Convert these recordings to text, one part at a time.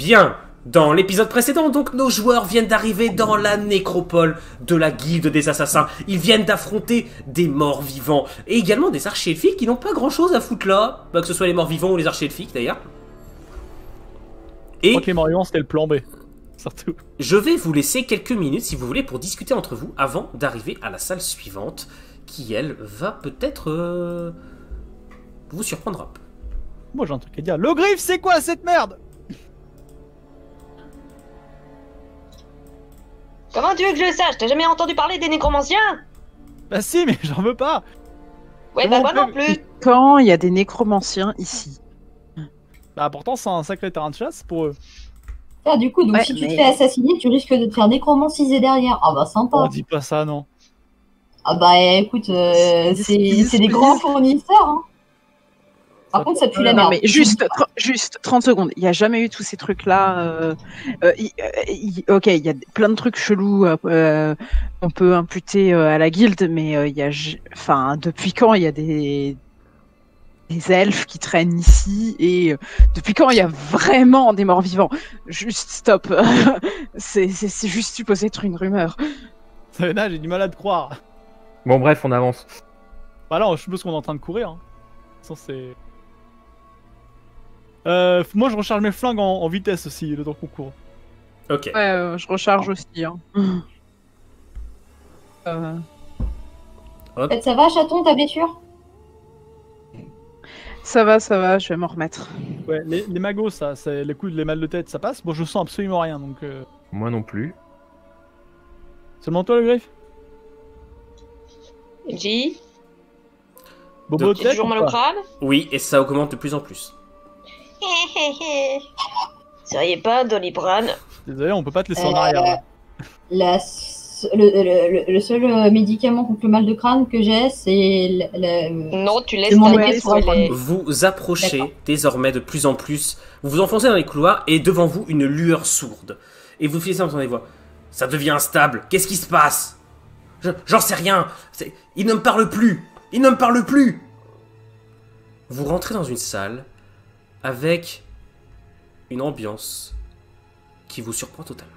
bien, dans l'épisode précédent, donc, nos joueurs viennent d'arriver dans la nécropole de la guilde des assassins. Ils viennent d'affronter des morts vivants et également des archers elfiques qui n'ont pas grand chose à foutre là, que ce soit les morts vivants ou les archers elfiques d'ailleurs. Je crois que les morts vivants c'était le plan B, surtout. Je vais vous laisser quelques minutes si vous voulez pour discuter entre vous avant d'arriver à la salle suivante qui elle va peut-être vous surprendre un peu. Moi j'ai un truc à dire. Le griffe c'est quoi cette merde? Comment tu veux que je le sache? T'as jamais entendu parler des nécromanciens? Bah si, mais j'en veux pas. Ouais, bah moi non plus. Quand il y a des nécromanciens ici? Bah pourtant c'est un sacré terrain de chasse pour eux. Ah, du coup, donc Ouais, si tu mais- te fais assassiner, tu risques de te faire nécromanciser derrière. Ah bah sympa. On dit pas ça, non. Ah bah écoute, c'est des grands fournisseurs. Hein. Par contre, ça pue la Non, merde. mais juste 30 secondes. Il n'y a jamais eu tous ces trucs-là. Ok, il y a plein de trucs chelous qu'on peut imputer à la guilde, mais enfin, depuis quand il y a des elfes qui traînent ici et depuis quand il y a vraiment des morts vivants? Juste stop. c'est juste supposé être une rumeur. Savena, j'ai du mal à te croire. Bon, bref, on avance. Bah là, je suppose qu'on est en train de courir. Hein. De toute façon, c'est... moi, je recharge mes flingues en vitesse aussi, le temps qu'on court. Ok. Ouais, je recharge aussi. Hein. En fait, ça va, chaton, ta blessure? Ça va, je vais m'en remettre. Ouais, les magos, ça, c'est les coups, les mal de tête, ça passe. Moi, je sens absolument rien, donc... Moi non plus. Seulement toi, le griffe? J, Bobo, j'ai toujours mal au crâne? Oui, et ça augmente de plus en plus. Seriez pas Doliprane? Désolé, on peut pas te laisser en arrière. Là. Le seul médicament contre le mal de crâne que j'ai, c'est Non, tu laisses C'est mon ta épée main sur sur la les... Vous approchez D'accord. désormais de plus en plus. Vous vous enfoncez dans les couloirs et devant vous une lueur sourde. Et vous finissez à entendre des voix. Ça devient instable. Qu'est-ce qui se passe? J'en sais rien. Il ne me parle plus. Il ne me parle plus. Vous rentrez dans une salle avec une ambiance qui vous surprend totalement.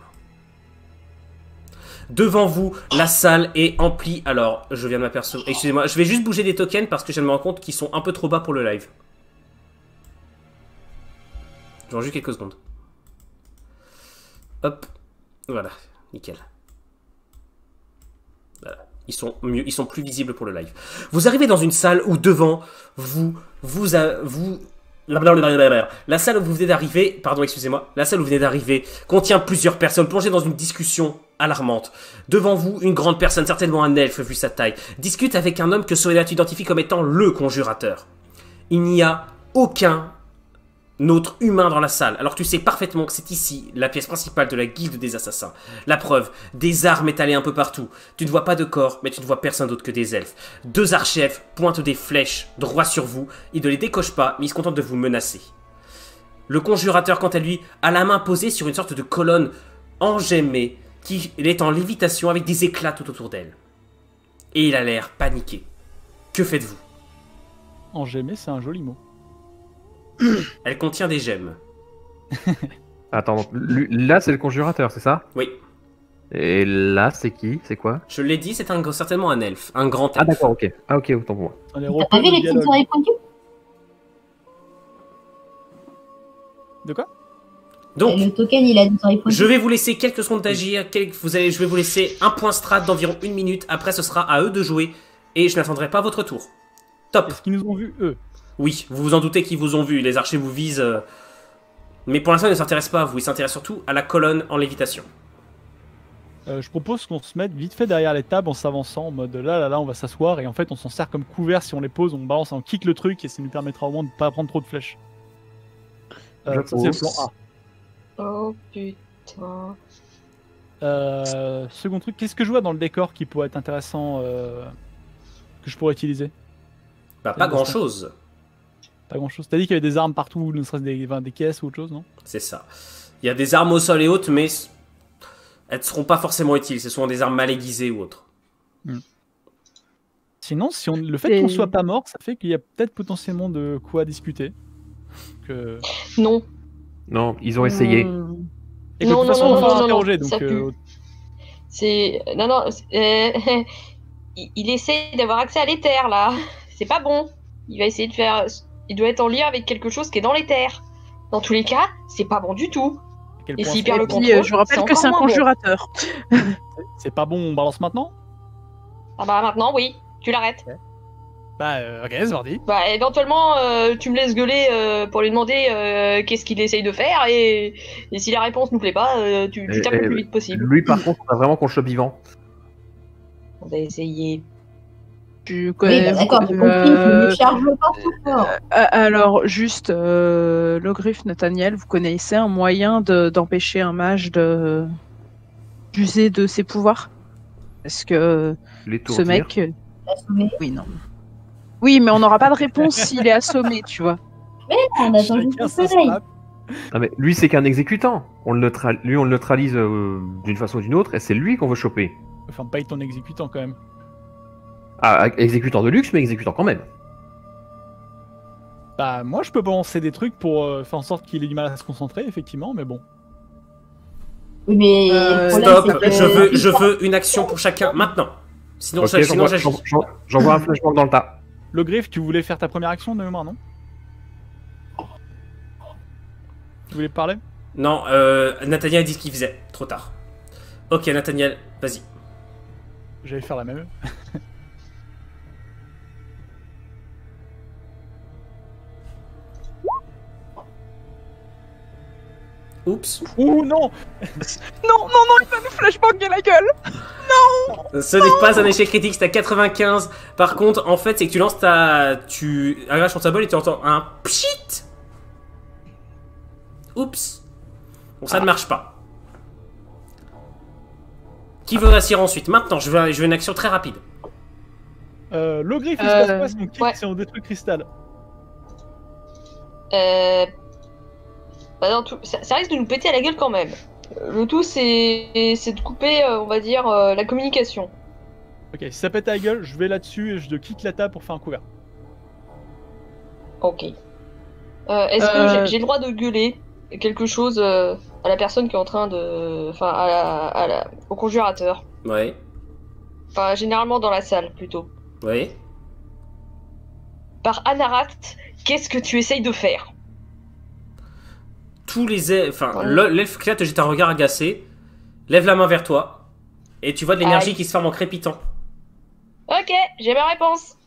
Devant vous, la salle est emplie. Alors, je viens de m'apercevoir. Excusez-moi, je vais juste bouger des tokens parce que je viens de me rendre compte qu'ils sont un peu trop bas pour le live. J'en juste quelques secondes. Hop. Voilà. Nickel. Voilà. Ils sont mieux, ils sont plus visibles pour le live. Vous arrivez dans une salle où devant la salle où vous venez d'arriver, pardon, excusez-moi, la salle où vous venez d'arriver contient plusieurs personnes plongées dans une discussion alarmante. Devant vous, une grande personne, certainement un elfe vu sa taille, discute avec un homme que Soledad identifie comme étant le conjurateur. Il n'y a aucun autre humain dans la salle, alors tu sais parfaitement que c'est ici la pièce principale de la guilde des assassins. La preuve, des armes étalées un peu partout. Tu ne vois pas de corps, mais tu ne vois personne d'autre que des elfes. Deux archefs pointent des flèches droit sur vous. Ils ne les décochent pas, mais ils se contentent de vous menacer. Le conjurateur, quant à lui, a la main posée sur une sorte de colonne engemée qui est en lévitation avec des éclats tout autour d'elle. Et il a l'air paniqué. Que faites-vous? Engemmer, c'est un joli mot. Elle contient des gemmes. Attends, là c'est le conjurateur, c'est ça? Oui. Et là c'est qui? C'est quoi? Je l'ai dit, c'est certainement un elfe. Un grand elfe. Ah d'accord, ok. Ah ok, autant pour moi. On est T'as repris pas vu le les petites dialogue. oreilles pointues? De quoi? Donc, Le token, il a des oreilles pointues. je vais vous laisser quelques secondes d'agir. Je vais vous laisser un point strat d'environ 1 minute. Après, ce sera à eux de jouer. Et je n'attendrai pas votre tour. Top. Est-ce qu'ils nous ont vus, eux? Oui, vous vous en doutez qu'ils vous ont vu. Les archers vous visent. Mais pour l'instant, ils ne s'intéressent pas à vous. Ils s'intéressent surtout à la colonne en lévitation. Je propose qu'on se mette vite fait derrière les tables en s'avançant en mode là, on va s'asseoir et en fait on s'en sert comme couvert si on les pose, on balance, on kick le truc et ça nous permettra au moins de pas prendre trop de flèches. Ça c'est le plan A. Oh putain. Second truc, qu'est-ce que je vois dans le décor qui pourrait être intéressant que je pourrais utiliser? Bah, pas grand-chose. Pas grand chose. T'as dit qu'il y avait des armes partout, ne serait-ce des caisses ou autre chose, non? C'est ça. Il y a des armes au sol et autres, mais elles ne seront pas forcément utiles. Ce sont des armes mal aiguisées ou autres. Sinon, le fait qu'on soit pas mort, ça fait qu'il y a peut-être potentiellement de quoi discuter. Non. Non, ils ont essayé. Et de Non, toute non, façon, non, on va non, non, interroger, ça donc... pue. C'est. Non, non. Il essaie d'avoir accès à l'éther, là. C'est pas bon. Il va essayer de faire. Il doit être en lien avec quelque chose qui est dans l'éther. Dans tous les cas, c'est pas bon du tout. à quel Et point s'il c'est- perd le Et puis, contrôle, je rappelle c'est que c'est un encore moins bon. conjurateur. C'est pas bon, on balance maintenant? Ah bah maintenant, oui. Tu l'arrêtes. Bah, ok, c'est parti. Bah, éventuellement, tu me laisses gueuler pour lui demander qu'est-ce qu'il essaye de faire et si la réponse nous plaît pas, tu tapes le plus vite possible. Lui, par contre, on a vraiment qu'on le chope vivant. On va essayer. Tu Oui, connais, bah, d'accord, j'ai compris, je ne charge pas tout fort. alors, juste, Logrif, Nathaniel, vous connaissez un moyen d'empêcher un mage d'user de ses pouvoirs? Est-ce que Les ce tourtières. mec... Assommé. Oui, non. Oui, mais on n'aura pas de réponse s'il est assommé, tu vois. On attend juste Chacun le sa soleil. strap. Ah, mais lui, c'est qu'un exécutant. Lui, on le neutralise d'une façon ou d'une autre, et c'est lui qu'on veut choper. Enfin, paye ton exécutant quand même. Ah, exécutant de luxe, mais exécutant quand même. Bah, moi, je peux balancer des trucs pour faire en sorte qu'il ait du mal à se concentrer, effectivement, mais bon. Oui, mais le problème, Stop, c'est que- je veux une action pour chacun maintenant. Sinon, Ok, sinon j'agis. j'envoie un flashbang dans le tas. Logrif, tu voulais faire ta première action de mémoire, non? Tu voulais parler? Non, Nathaniel a dit ce qu'il faisait. Trop tard. Ok, Nathaniel, vas-y. J'allais faire la même. Oups. Ouh, non! Non, non, non, il va nous flashbanger la gueule. Ce n'est pas un échec critique, c'est à 95. Par contre, en fait, c'est que tu lances ta. Tu arraches ton symbole et tu entends un pchit. Oups. Donc ça ne marche pas. Qui veut réussir ensuite? Maintenant, je veux une action très rapide. Logrif, il se passe quoi si on quitte, ouais. si on détruit Cristal? Bah dans tout... ça risque de nous péter à la gueule quand même. Le tout, c'est de couper, on va dire, la communication. Ok, si ça pète à la gueule, je vais là-dessus et je quitte la table pour faire un couvert. Ok. Est-ce que j'ai le droit de gueuler quelque chose à la personne qui est en train de... Enfin, au conjurateur. Ouais, Enfin, généralement dans la salle, plutôt. ouais. Par Anarat, qu'est-ce que tu essayes de faire? Tous les enfin, Ouais. l'elfe clair te jette un regard agacé, lève la main vers toi, et tu vois de l'énergie Aïe. qui se forme en crépitant. Ok, j'ai ma réponse.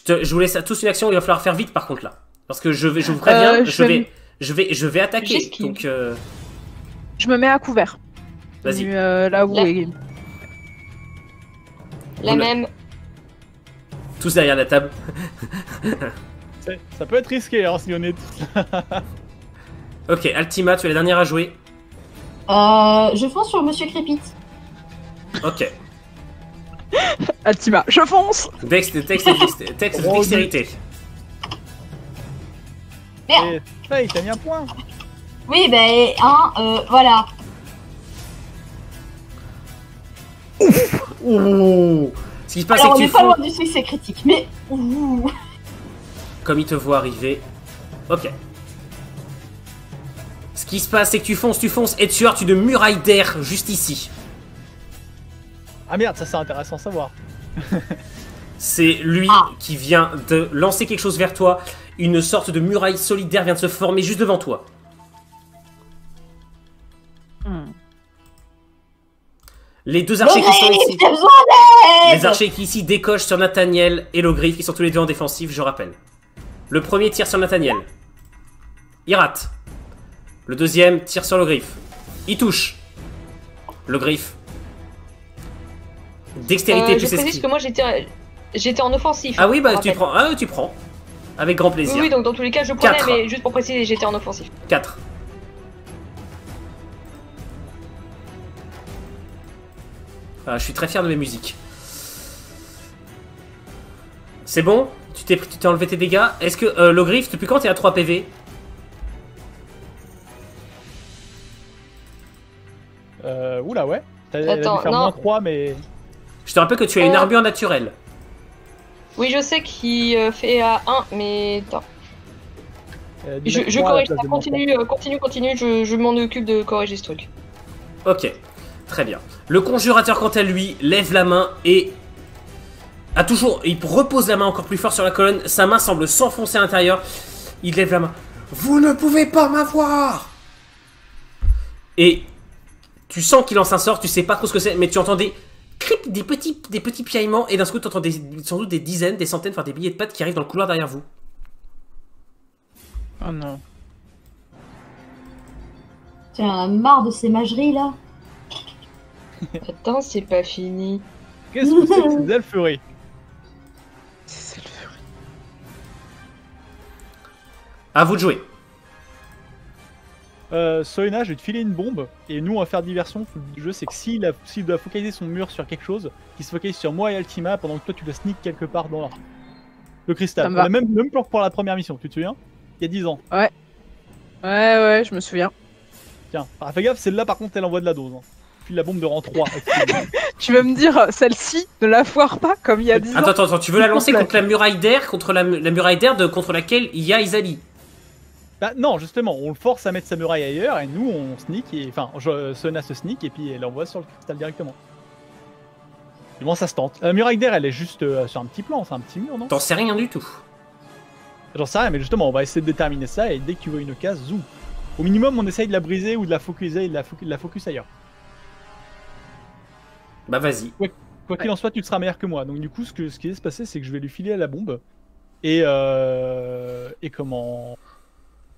Je vous laisse à tous une action, il va falloir faire vite par contre là. Parce que je vous préviens, je vais attaquer. J'esquive. Donc, Je me mets à couvert. vas-y. Là où Là. est... La Vous même. Tous derrière la table. Ça peut être risqué, hein, si on est tous là. Ok, Altima, tu es la dernière à jouer. Je fonce sur Monsieur Crépit. Ok. Altima, je fonce. Dextérité. Et, hey, t'as mis un point. Oui, ben, voilà. Ouh. Ce qui se passe, Alors, on c'est n'est que tu pas fonds, loin du succès critique, mais... Ouh. comme il te voit arriver. Ok. Ce qui se passe, c'est que tu fonces, et tu heurtes une muraille d'air juste ici. Ah merde, ça c'est intéressant à savoir. C'est lui Ah. qui vient de lancer quelque chose vers toi. Une sorte de muraille solidaire vient de se former juste devant toi. Les deux archers qui sont ici. J'ai besoin d'aide. Les archers qui ici décochent sur Nathaniel et Logrif, qui sont tous les deux en défensif, je rappelle. Le premier tire sur Nathaniel. Il rate. Le deuxième tire sur Logrif. Il touche. Logrif. Dextérité Je plus précise esquive. que moi j'étais en offensif. Ah oui, bah je tu rappelle. prends. Ah, tu prends. Avec grand Oui, plaisir. oui, donc dans tous les cas je prenais, 4. mais juste pour préciser, j'étais en offensif. 4. Ah, je suis très fier de mes musiques. C'est bon? Tu t'es enlevé tes dégâts? Est-ce que Logrif, depuis quand t'es à 3 PV? Oula, ouais. Elle a dû Attends, faire non. moins 3, mais. Je te rappelle que tu as une armure naturelle. Oui, je sais qu'il fait à 1, mais attends. Je corrige ça, continue, je m'en occupe de corriger ce truc. Ok, très bien. Le conjurateur, quant à lui, lève la main et il repose la main encore plus fort sur la colonne. Sa main semble s'enfoncer à l'intérieur. Il lève la main. Vous ne pouvez pas m'avoir. Et tu sens qu'il lance un sort, tu sais pas trop ce que c'est, mais tu entends des petits piaillements et d'un coup tu entends sans doute des dizaines, des centaines, enfin des milliers de pattes qui arrivent dans le couloir derrière vous. Oh non. Tiens, marre de ces mageries là. Attends, c'est pas fini. Qu'est-ce que c'est que ces elferies? C'est le furie. À vous de jouer. Soena, je vais te filer une bombe et nous on va faire diversion. Le jeu c'est que s'il doit focaliser son mur sur quelque chose, qu'il se focalise sur moi et Altima pendant que toi tu dois sneak quelque part dans le cristal. Ça me On a va. même pour la première mission, tu te souviens? Il y a 10 ans. Ouais, je me souviens. Tiens, fais gaffe, celle-là par contre elle envoie de la dose. Hein. File la bombe de rang 3. Tu veux me dire, celle-ci, ne la foire pas comme il y a 10 ans? Attends, tu veux la lancer contre la muraille d'air, contre la muraille d'air contre laquelle il y a Isali? Bah non, justement, on le force à mettre sa muraille ailleurs et nous on sneak, Soena se sneak et puis elle envoie sur le cristal directement. Du moins ça se tente. La muraille d'air elle est juste sur un petit plan, c'est un petit mur, non? T'en sais rien du tout. J'en sais rien, mais justement on va essayer de déterminer ça et dès que tu vois une case, zoom. Au minimum on essaye de la briser ou de la focuser et de la focus ailleurs. Bah vas-y. Quoi qu'il en soit, tu seras meilleur que moi. Donc du coup ce qui va se passer c'est que je vais lui filer à la bombe et comment...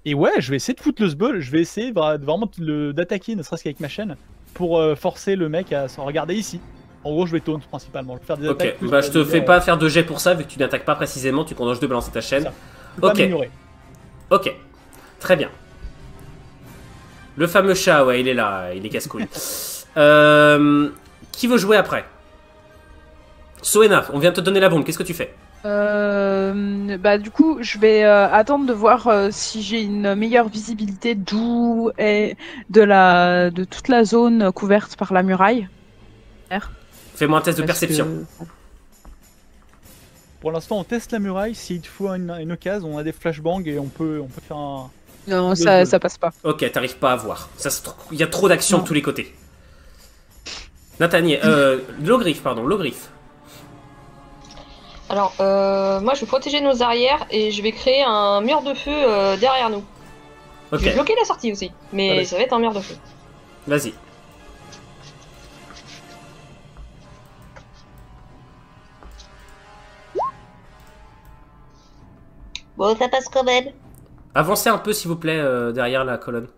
Et ouais, je vais essayer de foutre le sbul, je vais essayer vraiment d'attaquer, ne serait-ce qu'avec ma chaîne, pour forcer le mec à s'en regarder ici. En gros, je vais taunt principalement, je vais faire des attaques. Ok, bah je te fais pas faire de jet pour ça, vu que tu n'attaques pas précisément, tu comptes de balancer ta chaîne. Ok. Ok, très bien. Le fameux chat, ouais, il est là, il est casse-couille. Qui veut jouer après? Soena, on vient de te donner la bombe, qu'est-ce que tu fais? Bah du coup, je vais attendre de voir si j'ai une meilleure visibilité d'où est de toute la zone couverte par la muraille. Fais-moi un test de Parce perception. que- Pour l'instant, on teste la muraille, s'il te faut une occasion, on a des flashbangs et on peut faire un... Non, Le ça sbul. passe pas. Ok, t'arrives pas à voir. Il y a trop d'action de Non. tous les côtés. Nathaniel, Logriffe. Alors, moi je vais protéger nos arrières et je vais créer un mur de feu derrière nous. Je vais Ok, bloquer la sortie aussi, mais Allez. ça va être un mur de feu. vas-y. Bon, ça passe quand même. Avancez un peu, s'il vous plaît, derrière la colonne.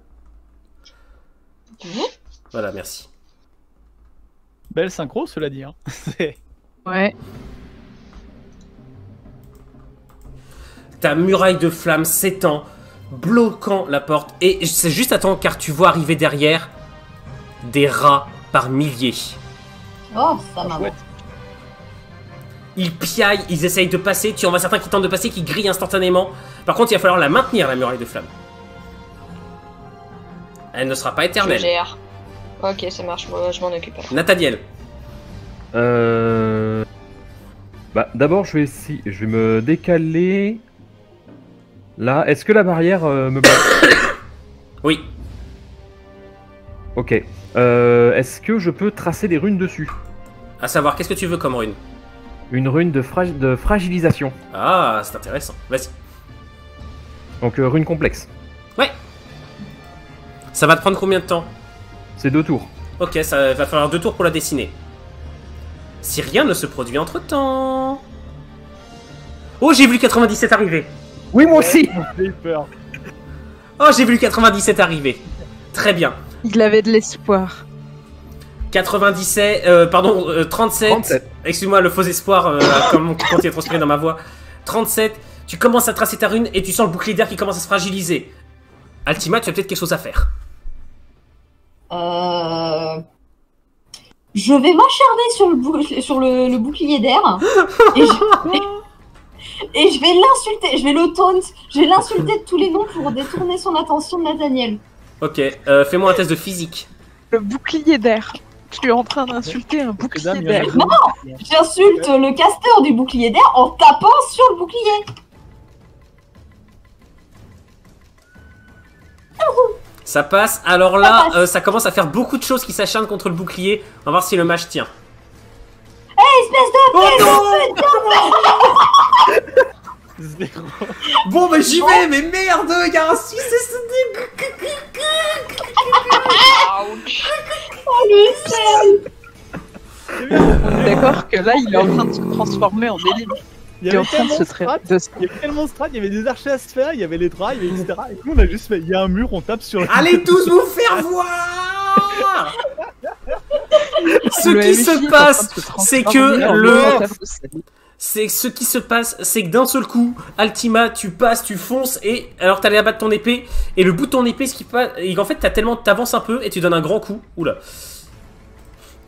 Voilà, merci. Belle synchro, cela dit. Hein. Ouais. Ta muraille de flammes s'étend, bloquant la porte. Et c'est juste à temps, car tu vois arriver derrière des rats par milliers. Oh, ça m'a. Chouette. Ils piaillent, ils essayent de passer. Tu en vois certains qui tentent de passer, qui grillent instantanément. Par contre, il va falloir la maintenir, la muraille de flammes. Elle ne sera pas Je éternelle. gère. Ok, ça marche, moi je m'en occupe. Alors. Nathaniel. Bah, d'abord, je vais me décaler. Là, est-ce que la barrière me bloque? Oui. Ok. Est-ce que je peux tracer des runes dessus? À savoir, qu'est-ce que tu veux comme rune? Une rune de fragilisation. Ah, c'est intéressant. Vas-y. Donc, rune complexe. Ouais. Ça va te prendre combien de temps? C'est 2 tours. Ok, ça va falloir 2 tours pour la dessiner. Si rien ne se produit entre-temps... Oh, j'ai vu le 97 arriver. Oui, moi aussi. J'ai eu peur. Oh, j'ai vu le 97 arriver. Très bien. Il avait de l'espoir. 37, 37. 37. Excuse-moi, le faux espoir, comme quand il est transpiré dans ma voix. 37, tu commences à tracer ta rune et tu sens le bouclier d'air qui commence à se fragiliser. Altima, tu as peut-être quelque chose à faire. Je vais m'acharner sur le bouclier d'air et je vais l'insulter, je vais le taunt, je vais l'insulter de tous les noms pour détourner son attention de Nathaniel. Ok, fais-moi un test de physique. Le bouclier d'air. Je suis en train d'insulter un bouclier d'air. J'insulte le casteur du bouclier d'air en tapant sur le bouclier. Ça passe. Alors là, ça commence à faire beaucoup de choses qui s'acharnent contre le bouclier. On va voir si le mage tient. Espèce de Oh non! Zéro. Bon, bah j'y vais, mais merde, il y a un succès. Ouch. Oh, le sel. On est d'accord que là, il est en train de se transformer en énigme. Il y Il est en avait train de tellement se de strats, traiter. il y avait tellement de strats, il y avait des archers à se faire, il y avait les draps, il y avait etc. Et nous, on a juste fait, il y a un mur, on tape sur le... Allez tous vous faire voir. Ce Le qui MJ est se en passe, train de se c'est transformer que en le... mur à sel. C'est ce qui se passe, c'est que d'un seul coup, Altima, tu passes, tu fonces, et alors t'allais abattre ton épée, et le bout de ton épée, ce qui passe, et en fait t'avances un peu, et tu donnes un grand coup, oula.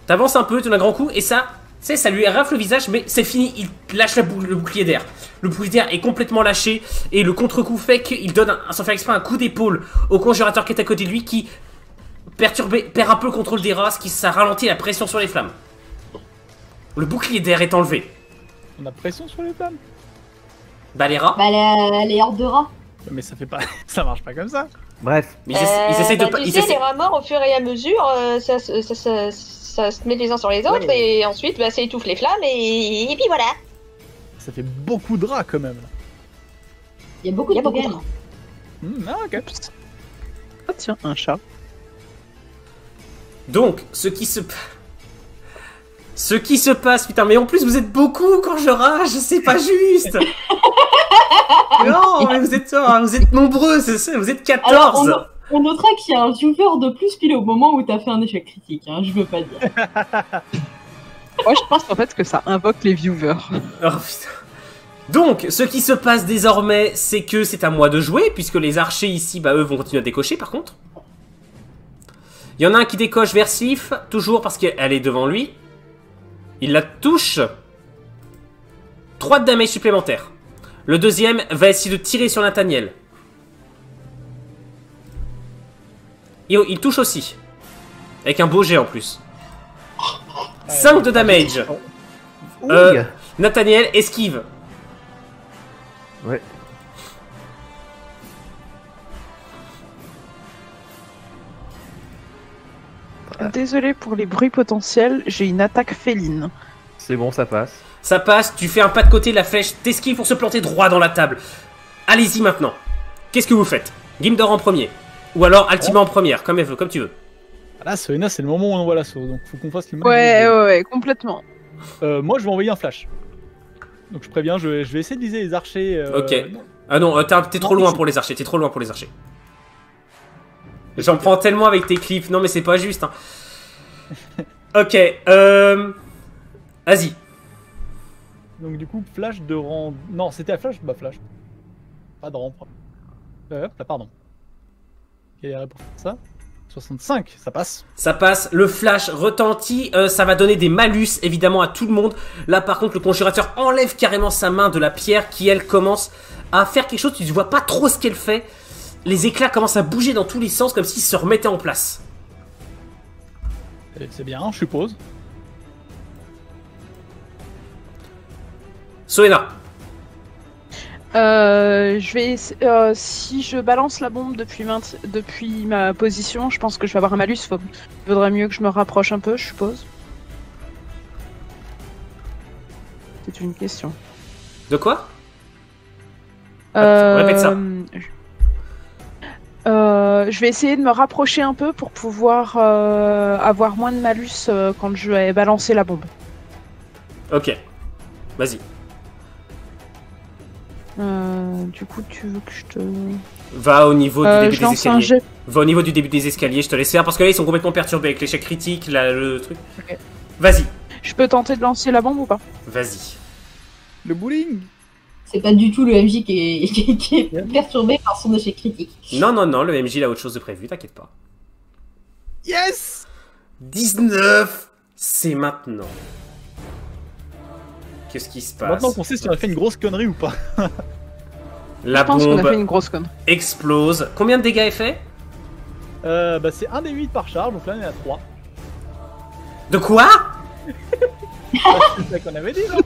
T'avances un peu, tu donnes un grand coup, et ça, tu sais, ça lui rafle le visage, mais c'est fini, il lâche le bouclier d'air. Le bouclier d'air est complètement lâché, et le contre-coup fait qu'il donne, sans faire exprès, un coup d'épaule au conjurateur qui est à côté de lui, qui, perturbé, perd un peu le contrôle des races, qui ça ralentit la pression sur les flammes. Le bouclier d'air est enlevé. On a pression sur les flammes. Bah les rats, Bah, les hordes de rats. Mais ça fait pas... ça marche pas comme ça. Bref. mais ils essayent de... Bah, tu sais, les rats morts, au fur et à mesure, ça se met les uns sur les autres, Ouais. et ensuite, bah, ça étouffe les flammes, et puis voilà. Ça fait beaucoup de rats quand même. Il y a beaucoup Il y a de beaucoup de tokens. Ah ok. Ah tiens, un chat. Donc, ce qui se passe, putain, mais en plus vous êtes beaucoup quand je rage, c'est pas juste. Non, mais vous êtes nombreux, c'est ça, vous êtes 14. Alors, on notera qu'il y a un viewer de plus pile au moment où t'as fait un échec critique, hein, je veux pas dire. Moi, je pense en fait que ça invoque les viewers. Oh, putain. Donc, ce qui se passe désormais, c'est que c'est à moi de jouer, puisque les archers ici, bah eux vont continuer à décocher par contre. Il y en a un qui décoche vers Sif, toujours parce qu'elle est devant lui. Il la touche. 3 de damage supplémentaires. Le deuxième va essayer de tirer sur Nathaniel. Et il touche aussi. Avec un beau jet en plus. 5 de damage. Nathaniel esquive. Ouais. Désolé pour les bruits potentiels, j'ai une attaque féline. C'est bon, ça passe. Ça passe, tu fais un pas de côté, la flèche t'esquive pour se planter droit dans la table. Allez-y maintenant. Qu'est-ce que vous faites? Gimdor en premier. Ou alors Altima en première, comme tu veux. Là, Soena, c'est le moment où on envoie l'assaut, donc faut qu'on fasse le Ouais, complètement. Moi, je vais envoyer un flash. Donc je préviens, je vais essayer de viser les archers. Ok. non. Ah non, t'es trop Non, loin ici. pour les archers, t'es trop loin pour les archers. J'en prends tellement avec tes clips, non mais c'est pas juste. Hein. Ok, vas-y. Donc du coup, flash de rang... Non, c'était à flash? Bah flash. Pas de rang. Là, pardon. Quelle est la réponse pour ça? 65, ça passe. Ça passe, le flash retentit, ça va donner des malus évidemment à tout le monde. Là par contre le conjurateur enlève carrément sa main de la pierre qui elle commence à faire quelque chose, tu ne vois pas trop ce qu'elle fait. Les éclats commencent à bouger dans tous les sens comme s'ils se remettaient en place. Et c'est bien, je suppose. Soena, Si je balance la bombe depuis ma position, je pense que je vais avoir un malus. Vaudrait mieux que je me rapproche un peu, je suppose. C'est une question. de quoi? Répète ça. Je vais essayer de me rapprocher un peu pour pouvoir avoir moins de malus quand je vais balancer la bombe. Ok, vas-y. Du coup, tu veux que je te... Va au niveau du début je des lance un escaliers. jet. Va au niveau du début des escaliers, je te laisse faire parce que là ils sont complètement perturbés avec l'échec critique, le truc. Ok. Vas-y, Je peux tenter de lancer la bombe ou pas? vas-y. Le bowling. C'est pas du tout le MJ qui est perturbé par son échec critique. Non, non, non, le MJ il a autre chose de prévu, t'inquiète pas. Yes! 19, c'est maintenant. Qu'est-ce qui se passe? Maintenant qu'on sait si on a fait une grosse connerie ou pas. La Je pense qu'on a fait bombe une grosse conne. explose. Combien de dégâts est fait? Bah c'est 1 des 8 par charge, donc là on est à 3. De quoi? C'est ça qu'on avait dit là.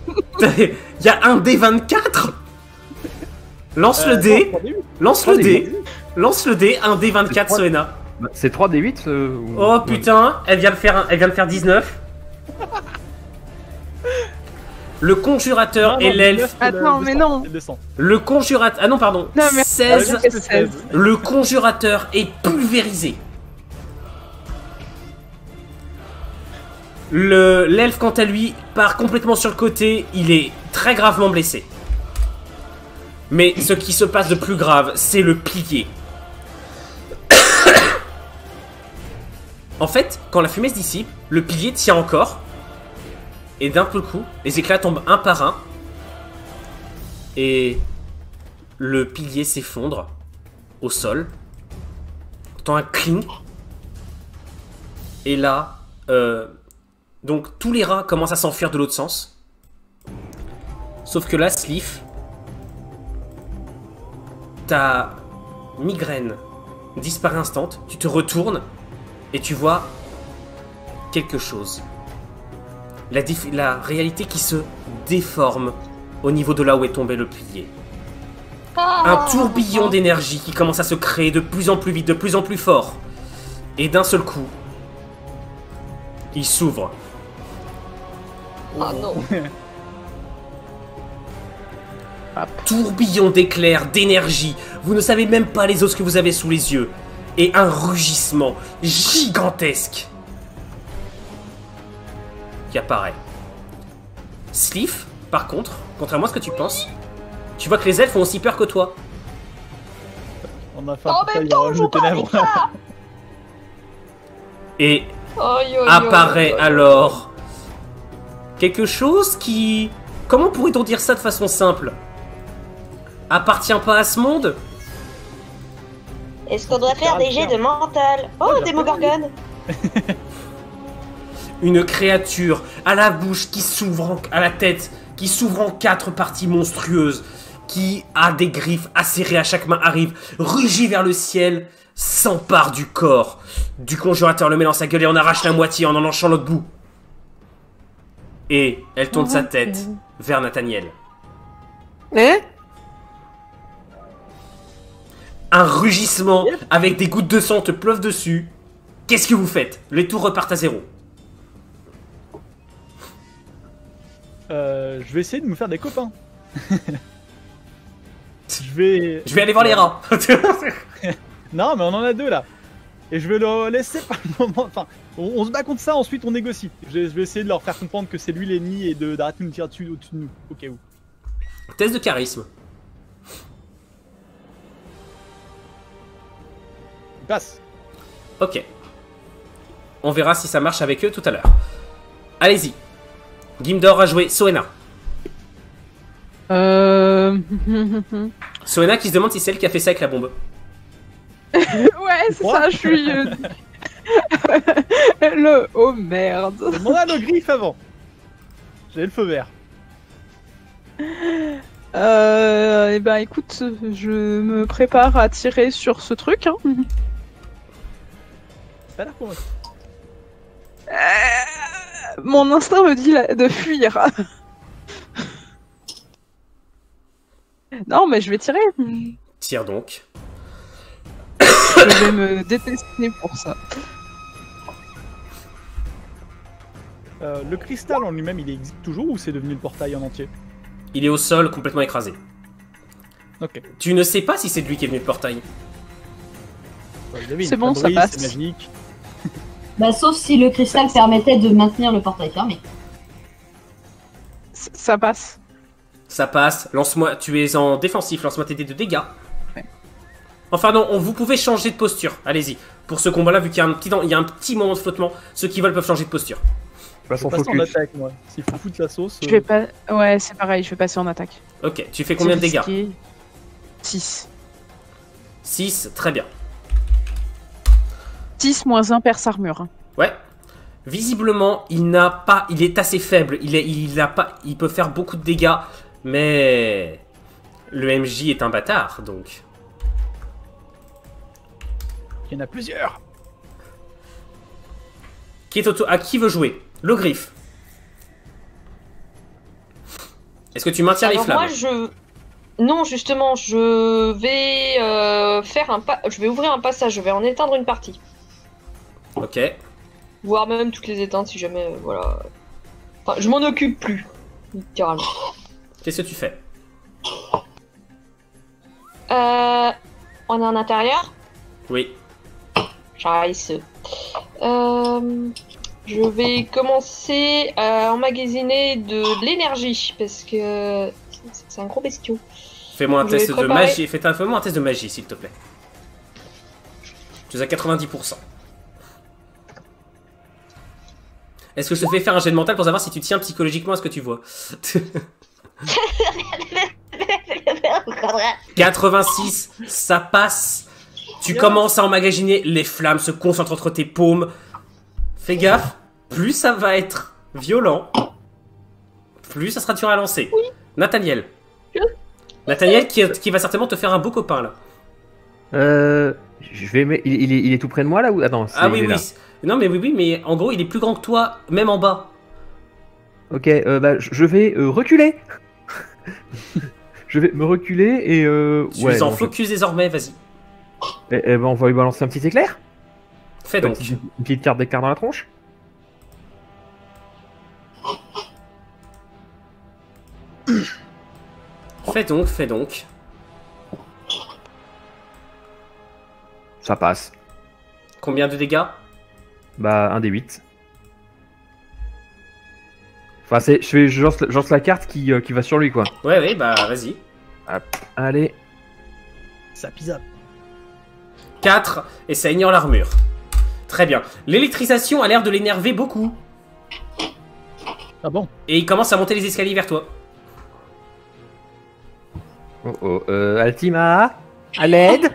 Il y a un D24? Lance le dé. Lance le dé. Lance le dé, un dé 24, trois. Soena. Bah, c'est 3d8 Oh putain, elle vient de faire 19. Le conjurateur Non, et non, l'elfe. Attends, mais non. Elle descend. Le conjurateur. Ah non, pardon. Non, mais- 16. C'est 16. Le conjurateur est pulvérisé. L'elfe, quant à lui, part complètement sur le côté. Il est très gravement blessé. Mais ce qui se passe de plus grave, c'est le pilier. En fait, quand la fumée se dissipe, le pilier tient encore. Et d'un seul coup, les éclats tombent un par un. Et le pilier s'effondre au sol. T'entends un cling. Et là, donc tous les rats commencent à s'enfuir de l'autre sens. Sauf que là, Sliff, ta migraine disparaît instant. Tu te retournes et tu vois quelque chose. La réalité qui se déforme au niveau de là où est tombé le pilier. Un tourbillon d'énergie qui commence à se créer de plus en plus vite, de plus en plus fort. Et d'un seul coup, il s'ouvre. Ah non. Tourbillon d'éclairs, d'énergie. Vous ne savez même pas les os que vous avez sous les yeux. Et un rugissement gigantesque qui apparaît. Sliff, par contre, contrairement à ce que tu penses, tu vois que les elfes ont aussi peur que toi. On a fait En un même portail temps, en on joue de pas avec ténèbres. ça. Et Aïe, aïe, apparaît aïe. alors quelque chose qui... Comment pourrait-on dire ça de façon simple? Appartient pas à ce monde? Est-ce qu'on doit faire des jets de mental? Oh, Ouais, Démogorgone. Une créature à la bouche qui s'ouvre, à la tête qui s'ouvre en 4 parties monstrueuses, qui a des griffes acérées à chaque main, arrive, rugit vers le ciel, s'empare du corps du conjurateur, le met dans sa gueule et en arrache la moitié en enlanchant l'autre bout. Et elle tourne sa tête vers Nathaniel. Eh? Un rugissement avec des gouttes de sang te pleuvent dessus. Qu'est-ce que vous faites? Les tours repartent à 0. Je vais essayer de me faire des copains. Je vais aller voir les rats. Non, mais on en a 2 là. Et je vais le laisser par le moment. Enfin, on se bat contre ça, ensuite on négocie. Je vais essayer de leur faire comprendre que c'est lui l'ennemi et d'arrêter de nous tirer dessus au-dessus de nous, au cas où. Test de charisme. Il passe. Ok. On verra si ça marche avec eux tout à l'heure. Allez-y. Gimdor a joué Soena. Soena qui se demande si c'est elle qui a fait ça avec la bombe. Ouais, c'est Quoi ça, je suis... le... Oh merde. J'ai demandé à le griffe avant. J'ai le feu vert. Eh ben écoute, je me prépare à tirer sur ce truc. Hein. Ça a l'air convaincu. Mon instinct me dit de fuir. Non, mais je vais tirer. Tire donc. Je vais me détester pour ça. Le cristal en lui-même, il existe toujours ou c'est devenu le portail en entier? Il est au sol, complètement écrasé. Ok. Tu ne sais pas si c'est de lui qui est venu le portail. C'est bon, ça passe. C'est magique. Bah, sauf si le cristal permettait de maintenir le portail fermé. Ça passe. Ça passe. Lance-moi. Tu es en défensif. Lance-moi tes dés de dégâts. Ouais. Enfin non, vous pouvez changer de posture. Allez-y. Pour ce combat-là, vu qu'il y a un petit moment de flottement, ceux qui veulent peuvent changer de posture. Passe Je en passe en focus. attaque, moi. S'il faut foutre la sauce. Je vais pas... Ouais, c'est pareil, je vais passer en attaque. Ok. Tu fais combien de dégâts? 6. 6. Très bien. 6 moins 1 perce armure. Ouais. Visiblement, il est assez faible. Il peut faire beaucoup de dégâts, mais le MJ est un bâtard, donc. Il y en a plusieurs. À qui veut jouer? Le griffe. Est-ce que tu maintiens les Alors flammes? moi, Non, justement, je vais je vais ouvrir un passage, je vais en éteindre une partie. Ok. Voire même toutes les éteindre si jamais, voilà. Enfin, je m'en occupe plus, littéralement. Qu'est-ce que tu fais? On est en intérieur? Oui. Scheiße. Je vais commencer à emmagasiner de l'énergie, parce que c'est un gros bestiau. Fais-moi un Je vais test de préparer. magie. Fais-moi un test de magie, s'il te plaît. Tu es à 90%. Est-ce que je te fais faire un jet de mental pour savoir si tu tiens psychologiquement à ce que tu vois? 86, ça passe. Tu commences à emmagasiner, les flammes se concentrent entre tes paumes. Fais gaffe, plus ça va être violent, plus ça sera dur à lancer. Nathaniel. Nathaniel qui va certainement te faire un beau copain là. Je vais. Il est tout près de moi là ou attends. Ah oui, il est oui. là. Non, mais oui, mais en gros, il est plus grand que toi, même en bas. Ok, bah je vais reculer. Je vais me reculer et Tu es en focus désormais, vas-y. Ben, on va lui balancer un petit éclair. Fais donc. Une petite carte d'éclair dans la tronche. Fais donc. Ça passe. Combien de dégâts? Bah, un des 8. Enfin, je lance la carte qui va sur lui, quoi. Ouais, bah vas-y. Hop, allez. Ça pisa. 4, et ça ignore l'armure. Très bien. L'électrisation a l'air de l'énerver beaucoup. Ah bon? Et il commence à monter les escaliers vers toi. Oh, Altima, à l'aide.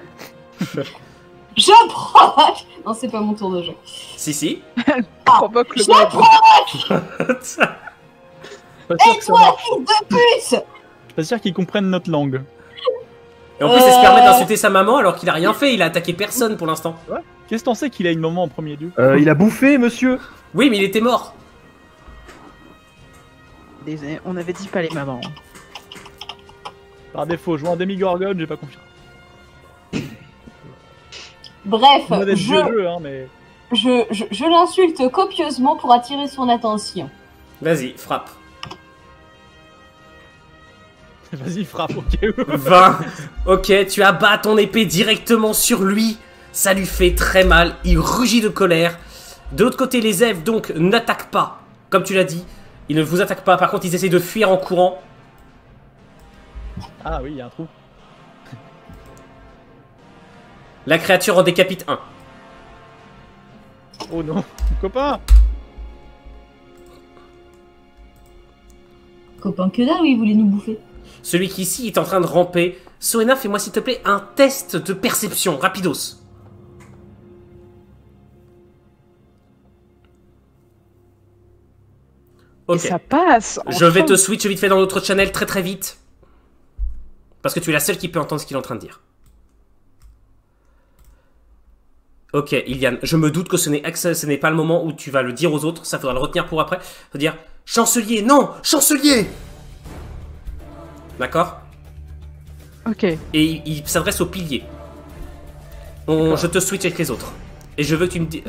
Je provoque. Non, c'est pas mon tour de jeu. Si. Provoque le Je mec. provoque. Pas sûr Et que ça toi, marche. fils de pute. Je suis pas sûr qu'ils comprennent notre langue. Et en plus, il se permet d'insulter sa maman alors qu'il a rien fait. Il a attaqué personne pour l'instant. Qu'est-ce que t'en sais qu'il a une maman en premier lieu? Il a bouffé, monsieur. Oui, mais il était mort. On avait dit pas les mamans. Par défaut, jouer en demi-gorgone, j'ai pas confiance. Bref, Moi d'être je jeu, hein, mais. je l'insulte copieusement pour attirer son attention. Vas-y, frappe. Vas-y, frappe, ok. 20. Ok, tu abats ton épée directement sur lui. Ça lui fait très mal. Il rugit de colère. De l'autre côté, les elfes, donc, n'attaquent pas. Comme tu l'as dit, ils ne vous attaquent pas. Par contre, ils essaient de fuir en courant. Ah oui, il y a un trou. La créature en décapite un. Oh non, copain. Copain que dalle, oui, il voulait nous bouffer. Celui qui ici est en train de ramper. Soena, fais-moi s'il te plaît un test de perception, rapidos. Et Ok. ça passe. Je vais enfin. te switch vite fait dans l'autre channel très vite. Parce que tu es la seule qui peut entendre ce qu'il est en train de dire. Ok, Iliane, je me doute que ce n'est pas le moment où tu vas le dire aux autres, ça faudra le retenir pour après. Faut dire chancelier, non, chancelier. D'accord? Ok. Et il s'adresse au pilier. Je te switch avec les autres. Et je veux que tu me dis.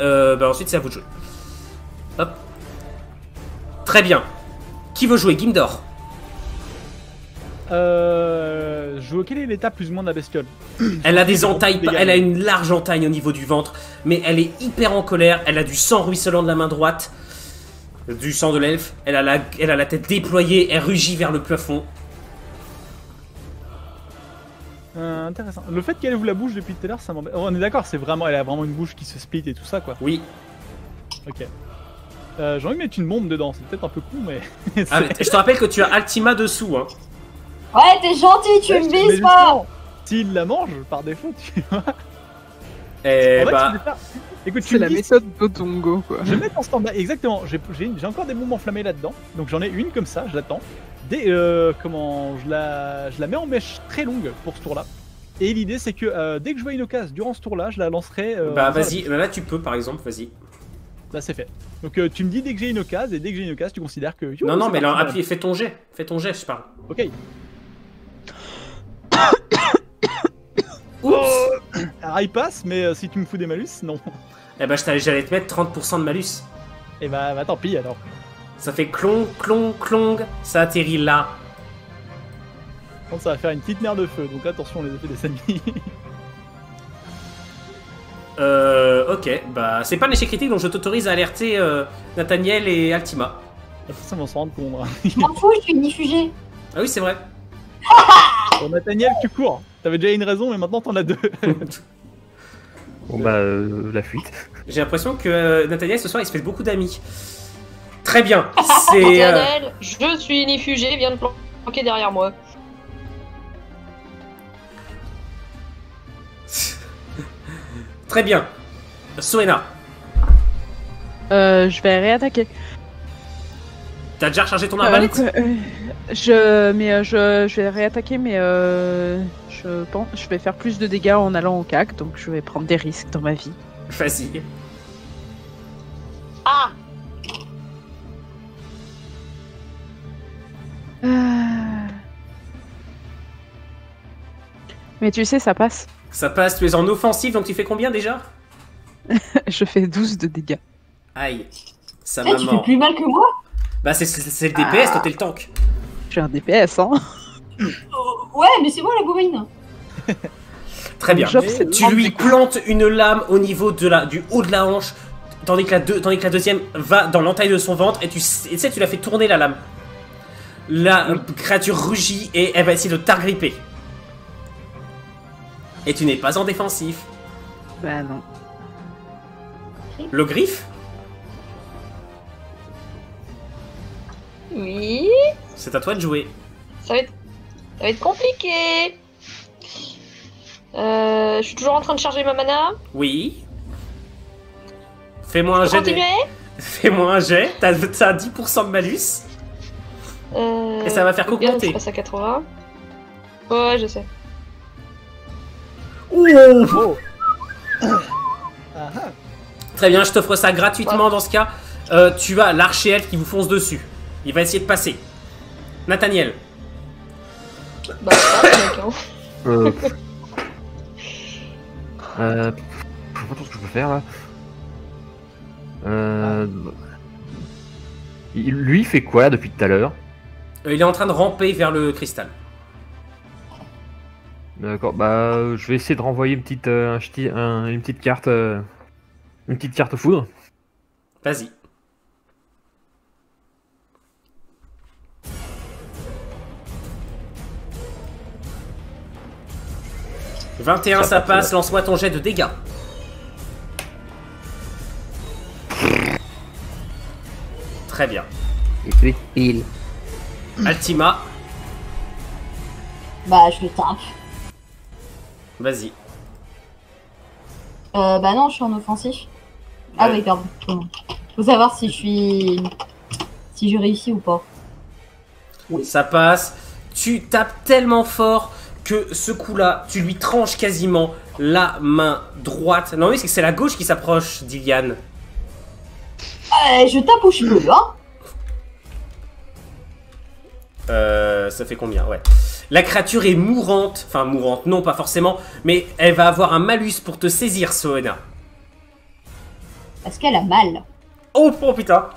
Ensuite, c'est à vous de jouer. Hop. Très bien. Qui veut jouer? Gimdor. Quelle est l'état plus ou moins de la bestiole? Elle a des entailles, elle a une large entaille au niveau du ventre, mais elle est hyper en colère. Elle a du sang ruisselant de la main droite, du sang de l'elfe. Elle a la tête déployée, elle rugit vers le plafond. Intéressant. Le fait qu'elle ouvre la bouche depuis tout à l'heure, ça m'embête. Oh, on est d'accord, elle a vraiment une bouche qui se split et tout ça, quoi. Oui. Ok. J'ai envie de mettre une bombe dedans, c'est peut-être un peu con, mais. Ah, je te rappelle que tu as Altima dessous, hein. Ouais, t'es gentil, tu me Mais vises pas. justement, s'il la mange, par défaut, tu vois. Et En fait, bah, je vais faire- Écoute, tu C'est me la dis, méthode d'Otongo, quoi. je vais mettre en stand-by. Exactement, j'ai encore des bombes enflammées là-dedans. Donc j'en ai une comme ça, je l'attends. Je la mets en mèche très longue pour ce tour-là. Et l'idée, c'est que dès que je vois une occasion durant ce tour-là, je la lancerai. bah vers vas-y, là tu peux par exemple, vas-y. Là, c'est fait. Donc tu me dis dès que j'ai une occasion, et dès que j'ai une occasion, tu considères que. Non, c'est mais là, parti, appuie, fais ton jet, je parle. Ok. rail pass, mais si tu me fous des malus, non. Eh ben, j'allais te mettre 30% de malus. Et bah tant pis alors. Ça fait clong, clong, clong. Ça atterrit là. Donc ça va faire une petite mer de feu, donc attention les effets des ennemis. Ok, bah c'est pas un échec critique, donc je t'autorise à alerter Nathaniel et Altima. Attention, on va s'en rendre compte. Hein. Je m'en fous, je suis unifugée. Ah oui, c'est vrai. Bon, Nathaniel, tu cours. T'avais déjà une raison, mais maintenant t'en as deux. Bon bah, la fuite. J'ai l'impression que Nathaniel ce soir il se fait beaucoup d'amis. Très bien, c'est. Nathaniel, je suis unifugé, viens de planquer derrière moi. Très bien. Soena, Je vais réattaquer. t'as déjà rechargé ton arbalète? Je vais réattaquer, mais je pense je vais faire plus de dégâts en allant au CAC, donc je vais prendre des risques dans ma vie. Vas-y. Ah Mais tu sais, ça passe. Ça passe, tu es en offensive, donc tu fais combien déjà? Je fais 12 de dégâts. Aïe, sa Tu fais maman. plus mal que moi. Bah c'est le DPS, toi t'es le tank. J'ai un DPS, hein. Ouais, mais c'est moi la bourrine. Très bien. Job, c'est de Tu prendre lui des coups. plantes une lame au niveau du haut de la hanche, tandis que la deuxième va dans l'entaille de son ventre, et tu sais, tu l'as fait tourner la lame. La créature rugit et elle va essayer de t'agripper. Et tu n'es pas en défensif. Bah non. Le griffe, Oui, c'est à toi de jouer. ça va être compliqué. Je suis toujours en train de charger ma mana. Oui. Fais-moi un jet. Continuez. Fais-moi un jet. T'as 10% de malus. Et ça va faire bien, qu'augmenter. Je passe à 80. Ouais, je sais. Oh. Très bien, je t'offre ça gratuitement dans ce cas. Tu as l'archéelfe qui vous fonce dessus. Il va essayer de passer. Nathaniel. Bah, c'est pas mec, hein. Je sais pas trop ce que je peux faire là. Lui il fait quoi depuis tout à l'heure? Il est en train de ramper vers le cristal. D'accord, bah je vais essayer de renvoyer une petite, une petite carte, foudre. Vas-y. « 21, ça passe. Lance-moi ton jet de dégâts. Très bien. Altima, Bah, je le tape. vas-y. Bah non, je suis en offensif. Ah Ouais. oui, pardon. Faut savoir si je réussis ou pas. Ça passe. Tu tapes tellement fort que ce coup-là, tu lui tranches quasiment la main droite. Non, oui, c'est que c'est la gauche qui s'approche d'Iliane. Je tape où je peux, hein. Ça fait combien? Ouais. La créature est mourante. Enfin, mourante, non, pas forcément. Mais elle va avoir un malus pour te saisir, Soena. Parce qu'elle a mal. Oh putain.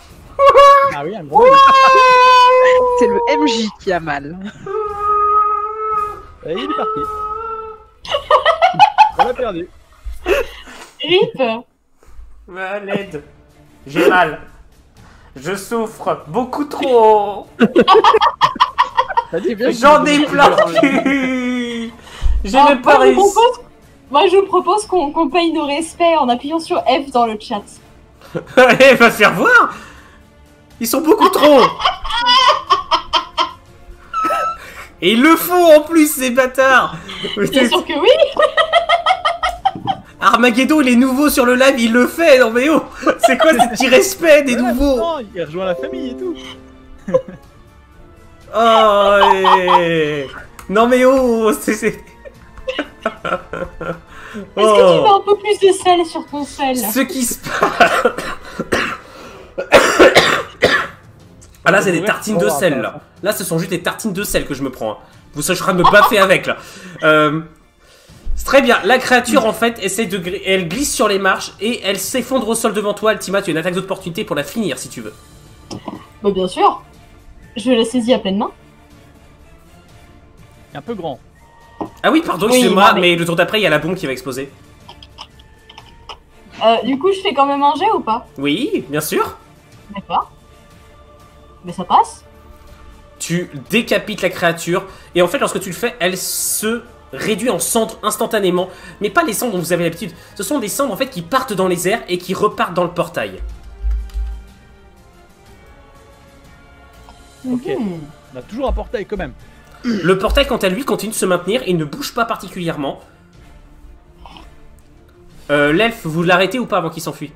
Ah oui, un gros. C'est le MJ qui a mal. Et il est parti. On l'a perdu. Rip. À l'aide. J'ai mal. Je souffre beaucoup trop. T'as dit bien. J'en ai plein le cul. J'ai Ah, même pas réussi. Moi, je propose qu'on paye nos respects en appuyant sur F dans le chat. Ouais, va faire voir. Ils sont beaucoup trop. Et ils le font en plus, ces bâtards. Bien sûr que oui. Armageddon, il est nouveau sur le live, il le fait. Non mais oh, c'est quoi ce petit respect des nouveaux? Non, il rejoint la famille et tout. Oh, non mais oh, c'est... Est-ce que tu veux un peu plus de sel sur ton sel? Ce qui se passe... Ah là, c'est des tartines de sel, là. Là, ce sont juste des tartines de sel que je me prends. Hein. Je suis en train de me baffer avec, là. C'est très bien. La créature, en fait, elle glisse sur les marches et elle s'effondre au sol devant toi. Altima, tu as une attaque d'opportunité pour la finir si tu veux. Bah, bien sûr. Je la saisis à pleine main. Un peu grand. Ah oui, pardon, Oui, excusez-moi, non, mais le tour d'après, il y a la bombe qui va exploser. Du coup, je fais quand même un jet ou pas? Oui, bien sûr. D'accord. Mais ça passe. Tu décapites la créature et en fait, lorsque tu le fais, elle se réduit en cendres instantanément. Mais pas les cendres dont vous avez l'habitude. Ce sont des cendres en fait qui partent dans les airs et qui repartent dans le portail. Ok. Mhm. On a toujours un portail quand même. Le portail, quant à lui, continue de se maintenir et ne bouge pas particulièrement. L'elfe, vous l'arrêtez ou pas avant qu'il s'enfuit?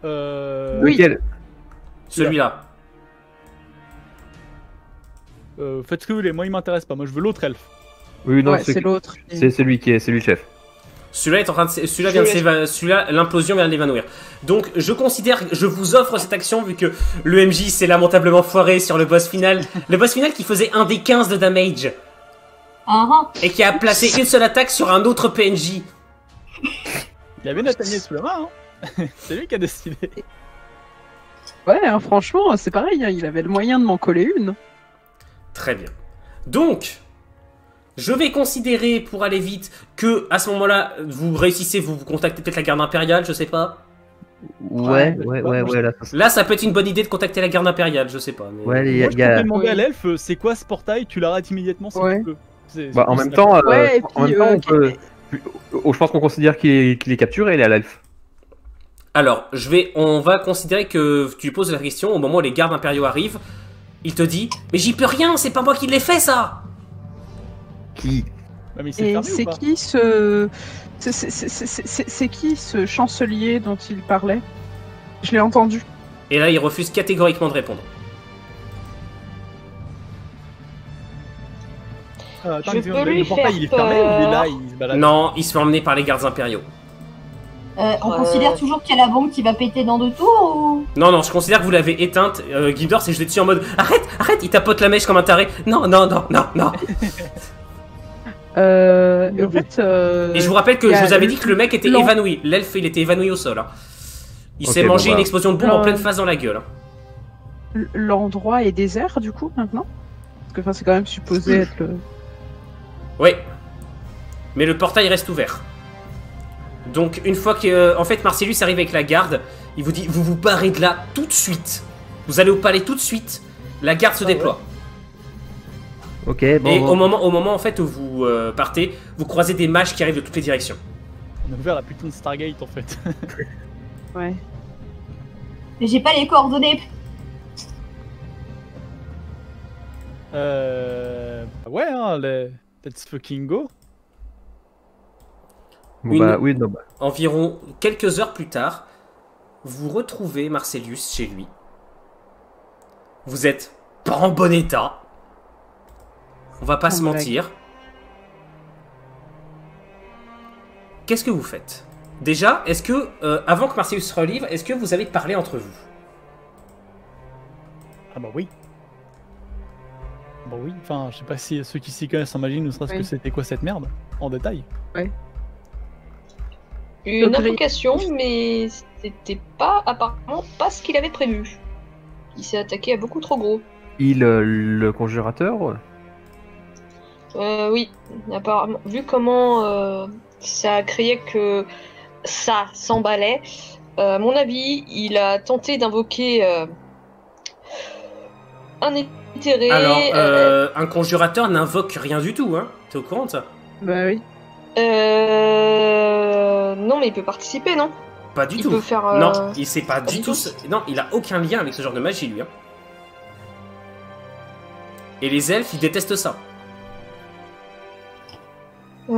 Oui. Lequel? Celui-là. Faites ce que vous voulez, moi il m'intéresse pas. Moi je veux l'autre elfe. Oui, non, Ouais, c'est l'autre. c'est celui c'est lui le chef. Celui-là est en train de, celui-là, l'implosion vient de l'évanouir. Donc, je considère, je vous offre cette action vu que le MJ s'est lamentablement foiré sur le boss final. Le boss final qui faisait un des 15 de damage et qui a placé une seule attaque sur un autre PNJ. Il avait Nathaniel sous la main, hein. C'est lui qui a décidé. Ouais, hein, franchement, c'est pareil, hein, il avait le moyen de m'en coller une. Très bien. Donc, je vais considérer, pour aller vite, que à ce moment-là, vous réussissez, vous contactez peut-être la garde impériale, je sais pas. Ouais. Là, ça peut être une bonne idée de contacter la garde impériale, je sais pas. Mais... Ouais, Moi je peux demander à Oui. l'elfe, c'est quoi ce portail? Tu l'arrêtes immédiatement si Ouais. tu peux. Bah, en même temps, Ouais, et en puis, même temps, ok. je pense qu'on considère qu'il est capturé, il est à l'elfe. Alors, on va considérer que tu lui poses la question au moment où les gardes impériaux arrivent. Il te dit, mais j'y peux rien, c'est pas moi qui l'ai fait ça. Qui? Ouais, mais il s'est Et fermé ou c'est pas? qui ce. C'est qui ce chancelier dont il parlait? Je l'ai entendu. Et là, il refuse catégoriquement de répondre. Attends, Je une seconde, peux lui le portail faire il est fermé ou il est là, peur. il se balade? Non, il se fait emmener par les gardes impériaux. On considère toujours qu'il y a la bombe qui va péter dans 2 tours ou... Non, non, je considère que vous l'avez éteinte. Gildor s'est jeté dessus en mode, arrête, il tapote la mèche comme un taré. Non. En fait. Et je vous rappelle que il y a je vous avais dit que le mec était l'an- évanoui. L'elfe, il était évanoui au sol. Hein. Il Ok, s'est mangé bon, une bah. explosion de bombe en pleine face dans la gueule. Hein. L'endroit est désert du coup maintenant? Parce que enfin, c'est quand même supposé être le. Oui. Mais le portail reste ouvert. Donc, une fois que. En fait, Marcellus arrive avec la garde, il vous dit, vous vous barrez de là tout de suite. Vous allez au palais tout de suite. La garde se déploie. Ok, bon. Et au moment en fait où vous partez, vous croisez des mages qui arrivent de toutes les directions. On a ouvert la putain de Stargate en fait. Ouais. Mais j'ai pas les coordonnées. Ouais, hein, let's fucking go. Bon, une- bah, oui, non, bah. Environ quelques heures plus tard, vous retrouvez Marcellus chez lui. Vous êtes pas en bon état. On va pas se blague. mentir. Qu'est-ce que vous faites? Déjà, est-ce que, avant que Marcellus se relive, est-ce que vous avez parlé entre vous? Ah bah oui. Bah oui, enfin, je sais pas si ceux qui s'y connaissent en magie ne serait-ce Oui. que c'était quoi cette merde, en détail. Une Donc, invocation, mais c'était pas apparemment pas ce qu'il avait prévu. Il s'est attaqué à beaucoup trop gros. Le conjurateur? Oui, apparemment. Vu comment ça a créé que ça s'emballait, à mon avis, il a tenté d'invoquer un éthéré. Alors, un conjurateur n'invoque rien du tout, hein. T'es au courant de ça? Bah oui. Non, mais il peut participer, non? Pas du Il tout. peut faire. Non, il sait pas pas du du tout. tout. Non, il a aucun lien avec ce genre de magie, lui. Hein. Et les elfes, ils détestent ça. mais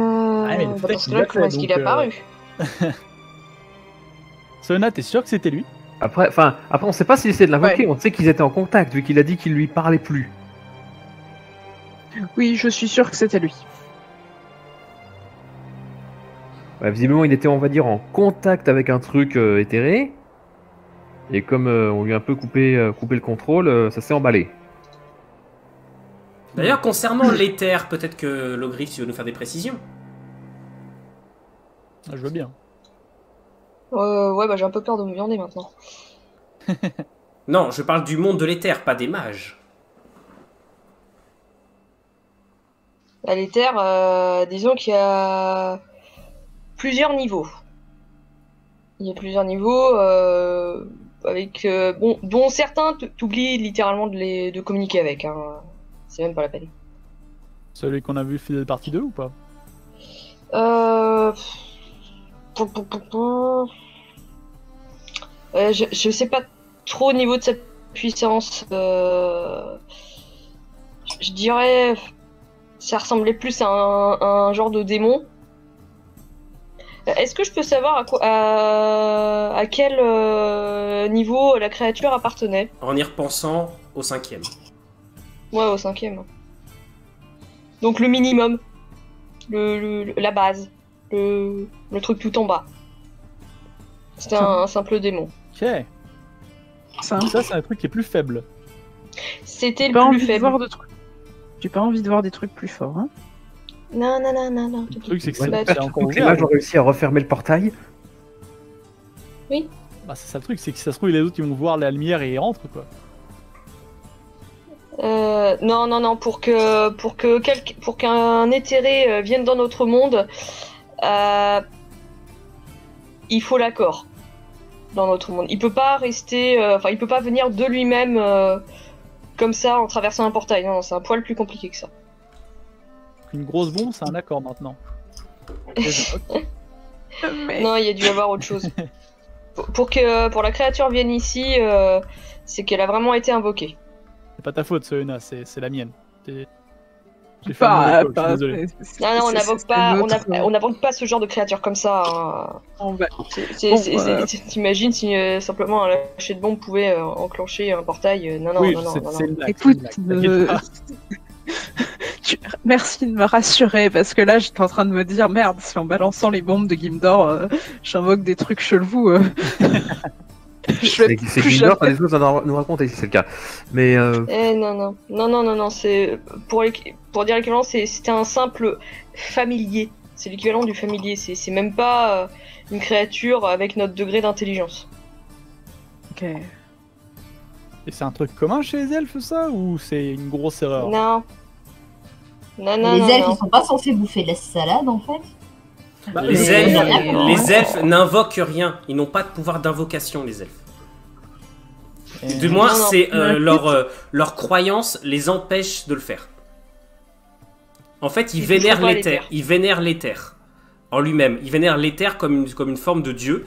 le Dans fait ce qu'il cas-là, l'a comment fait, est-ce qu'il donc, est apparu? Sona, t'es sûr que c'était lui? Après, on sait pas s'il essaie de l'invoquer, on sait qu'ils étaient en contact, vu qu'il a dit qu'il lui parlait plus. Oui, je suis sûr que c'était lui. Ouais, visiblement, il était, on va dire, en contact avec un truc éthéré. Et comme on lui a un peu coupé le contrôle, ça s'est emballé. D'ailleurs, concernant l'éther, peut-être que Logrif, tu veux nous faire des précisions? Ah, je veux bien. Ouais, bah j'ai un peu peur de me viander maintenant. Non, je parle du monde de l'éther, pas des mages. À l'éther, disons qu'il y a plusieurs niveaux. Il y a plusieurs niveaux, avec dont certains t'oublient littéralement de communiquer avec. Hein. C'est même pas la peine. Celui qu'on a vu faisait partie 2 ou pas? Je sais pas trop au niveau de sa puissance. Je dirais, ça ressemblait plus à un genre de démon. Est-ce que je peux savoir à quel niveau la créature appartenait? En y repensant au 5e. Ouais, au 5e. Donc le minimum. La base. Le truc tout en bas. C'était un simple démon. Ok. Ça, c'est un truc qui est plus faible. C'était Pas le plus envie de faible. voir de trucs. J'ai pas envie de voir des trucs plus forts. Hein. Non. Le truc, c'est que Ouais, c'est encore Donc les ouvert. mages ont réussi à refermer le portail. Bah, c'est ça le truc, c'est que si ça se trouve, les autres ils vont voir la lumière et ils rentrent quoi. Non, pour qu'un éthéré vienne dans notre monde, il faut l'accord dans notre monde. Il peut pas rester, il peut pas venir de lui-même comme ça en traversant un portail. Non, c'est un poil plus compliqué que ça. Une grosse bombe, c'est un accord maintenant. Mais... Non, il y a dû y avoir autre chose. Pour la créature vienne ici, c'est qu'elle a vraiment été invoquée. C'est pas ta faute, Soena, c'est la mienne. J'ai fait un mauvais call, je suis désolé. Non, on n'invoque pas ce genre de créature comme ça. Hein. T'imagines si simplement un lâcher de bombe pouvait enclencher un portail. Non. C'est une blague. Écoute, c'est une blague, t'inquiète pas. merci de me rassurer parce que là j'étais en train de me dire merde, si en balançant les bombes de Gimdor, j'invoque des trucs chelous. C'est Grimdor, t'as des choses à nous raconter si c'est le cas. Mais Non, c'est pour dire l'équivalent, c'était un simple familier. C'est l'équivalent du familier. C'est même pas une créature avec notre degré d'intelligence. Ok. Et c'est un truc commun chez les elfes ça ou c'est une grosse erreur? Non, Les elfes, ils sont pas censés bouffer de la salade en fait. Bah, Les elfes n'invoquent rien. Ils n'ont pas de pouvoir d'invocation, les elfes. Du moins, Non. c'est leur croyance les empêche de le faire. En fait, ils Ils vénèrent touchent pas l'éther. l'éther. Ils vénèrent l'éther en lui-même. Ils vénèrent l'éther comme une forme de dieu.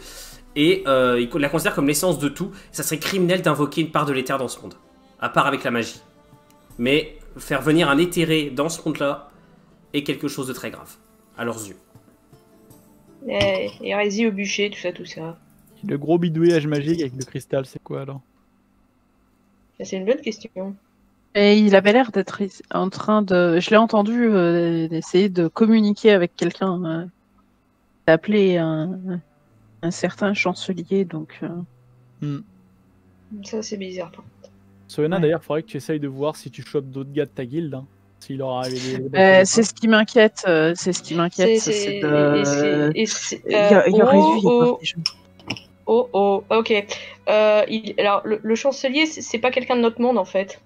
Et ils la considèrent comme l'essence de tout. Ça serait criminel d'invoquer une part de l'éther dans ce monde. À part avec la magie. Mais faire venir un éthéré dans ce monde-là est quelque chose de très grave. À leurs yeux. Hérésie au bûcher, tout ça. Le gros bidouillage magique avec le cristal, c'est quoi alors? C'est une bonne question. Et il avait l'air d'être en train de. Je l'ai entendu d'essayer de communiquer avec quelqu'un. D'appeler un certain chancelier, donc. Ça, c'est bizarre. Soena, Ouais. d'ailleurs, faudrait que tu essayes de voir si tu chopes d'autres gars de ta guilde. Hein, s'il leur arrive des. C'est ce qui m'inquiète. C'est ce qui m'inquiète. C'est de. Il y aurait dû y avoir des gens. Ok. Alors, le chancelier, c'est pas quelqu'un de notre monde en fait.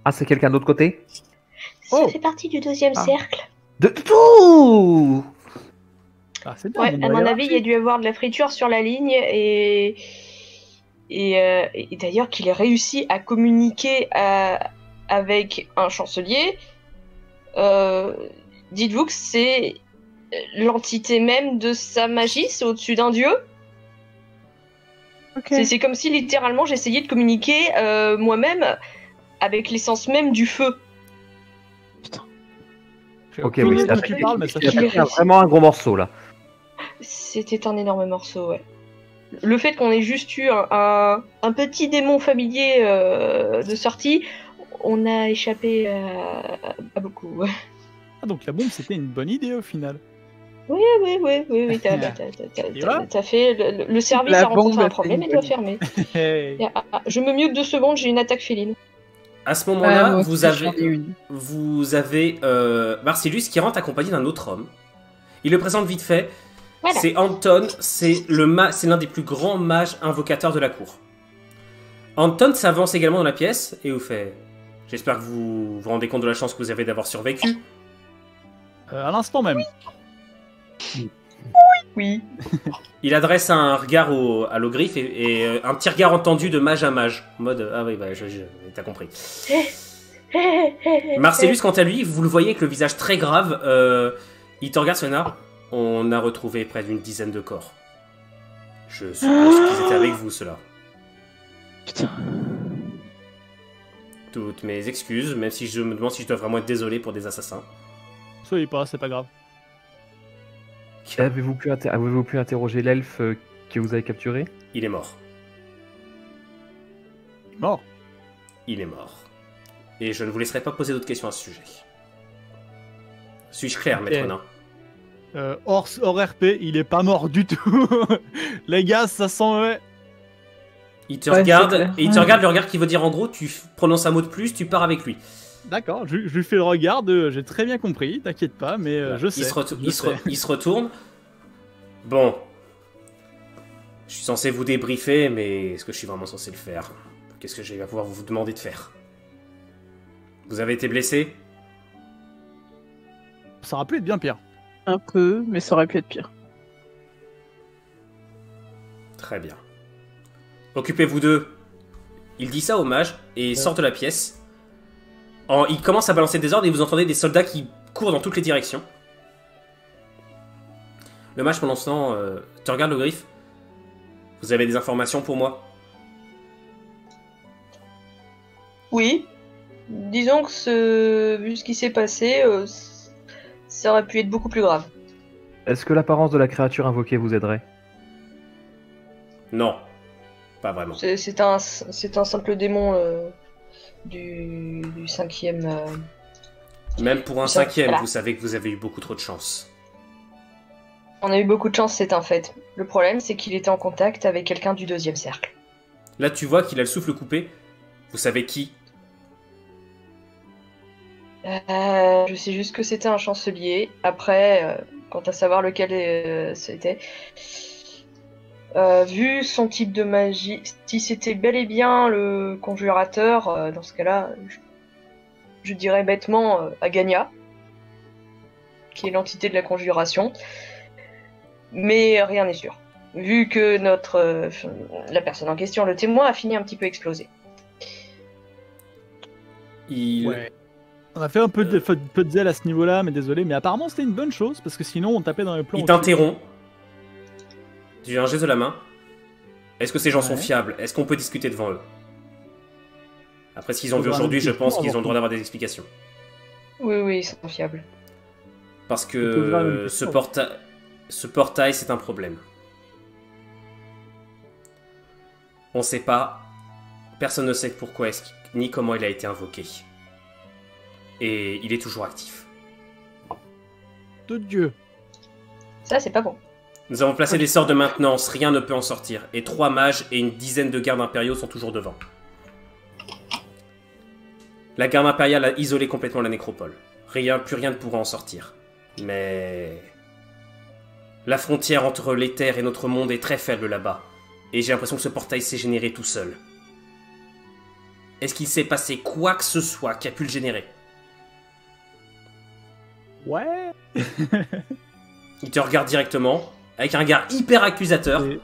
ah, c'est quelqu'un d'autre côté. Ça fait partie du deuxième Ah. cercle. De tout. Ah, c'est bien. Ouais, bon, à mon bah, avis, il y a dû y avoir de la friture sur la ligne et d'ailleurs qu'il ait réussi à communiquer avec un chancelier. Dites-vous que c'est l'entité même de sa magie, c'est au-dessus d'un dieu. Ok. C'est comme si littéralement j'essayais de communiquer moi-même avec l'essence même du feu. j'ai Ok, aucune oui, idée ça de quoi tu parles, mais ça Il a fait fait vraiment un gros morceau là. C'était un énorme morceau, ouais. Le fait qu'on ait juste eu un petit démon familier de sortie, on a échappé à beaucoup. Ouais. Ah, donc la bombe, c'était une bonne idée au final. Oui, t'as fait le service La a rencontré bombe, un problème et doit fermer. Hey. Je me mute 2 secondes, j'ai une attaque féline. À ce moment-là, moi vous aussi, j'en ai avez, une. vous avez Marcellus qui rentre accompagné d'un autre homme. Il le présente vite fait. Voilà. C'est Anton, c'est l'un des plus grands mages invocateurs de la cour. Anton s'avance également dans la pièce et vous fait... J'espère que vous vous rendez compte de la chance que vous avez d'avoir survécu. À l'instant même. Oui. Il adresse un regard à l'ogriffe et un petit regard entendu de mage à mage. En mode, ah oui, bah, t'as compris. Marcellus, quant à lui, vous le voyez avec le visage très grave, il te regarde, Sona. On a retrouvé près d'une dizaine de corps. Je suppose qu'ils étaient avec vous, ceux-là. Putain. Toutes mes excuses, même si je me demande si je dois vraiment être désolé pour des assassins. Soyez pas, c'est pas grave. Avez-vous pu interroger l'elfe que vous avez capturé? Il est mort. Mort. Il est mort. Et je ne vous laisserai pas poser d'autres questions à ce sujet. Suis-je clair, maître nain? Hors RP, il est pas mort du tout. Les gars, ça sent... Ouais. Il te Ouais, regarde, c'est clair. et il te regarde le regard qui veut dire en gros, tu prononces un mot de plus, tu pars avec lui. D'accord, je lui fais le regard de... J'ai très bien compris, t'inquiète pas, mais je sais. Il se retourne. Bon. Je suis censé vous débriefer, mais est-ce que je suis vraiment censé le faire? Qu'est-ce que je vais pouvoir vous demander de faire? Vous avez été blessé? Ça aurait pu être bien pire. Un peu, mais ça aurait pu être pire. Très bien. Occupez-vous d'eux. Il dit ça au mage et il sort de la pièce. Il commence à balancer des ordres et vous entendez des soldats qui courent dans toutes les directions. Le mage, pendant ce temps, te regarde le griffe. Vous avez des informations pour moi? Oui. Disons que vu ce qui s'est passé, ça aurait pu être beaucoup plus grave. Est-ce que l'apparence de la créature invoquée vous aiderait? Non. Pas vraiment. C'est un simple démon du 5e. Même pour un Ça, 5e, voilà. vous savez que vous avez eu beaucoup trop de chance. On a eu beaucoup de chance, c'est un fait. Le problème, c'est qu'il était en contact avec quelqu'un du 2e cercle. Là, tu vois qu'il a le souffle coupé. Vous savez qui? Je sais juste que c'était un chancelier. Après, quant à savoir lequel c'était... vu son type de magie, si c'était bel et bien le conjurateur, dans ce cas-là, je dirais bêtement Agania, qui est l'entité de la conjuration. Mais rien n'est sûr. Vu que la personne en question, le témoin, a fini un petit peu explosé. Ouais. On a fait un peu de zèle à ce niveau-là, mais désolé. Mais apparemment, c'était une bonne chose, parce que sinon, on tapait dans les plans. Il t'interrompt. Tu lui as un geste de la main. Est-ce que ces gens sont Ouais. fiables? Est-ce qu'on peut discuter devant eux? Après ce qu'ils ont vu Faudra aujourd'hui, je discuter pense qu'ils avant ont le droit tout. d'avoir des explications. Oui, oui, ils sont fiables. Parce On peut voir une que question. ce portail, c'est un problème. On sait pas. Personne ne sait pourquoi ni comment il a été invoqué. Et il est toujours actif. De Dieu. Ça, c'est pas bon. Nous avons placé des sorts de maintenance, rien ne peut en sortir. Et 3 mages et une dizaine de gardes impériaux sont toujours devant. La garde impériale a isolé complètement la nécropole. Plus rien ne pourra en sortir. Mais... la frontière entre l'éther et notre monde est très faible là-bas. Et j'ai l'impression que ce portail s'est généré tout seul. Est-ce qu'il s'est passé quoi que ce soit qui a pu le générer? Ouais. Il te regarde directement, avec un regard hyper accusateur. Et-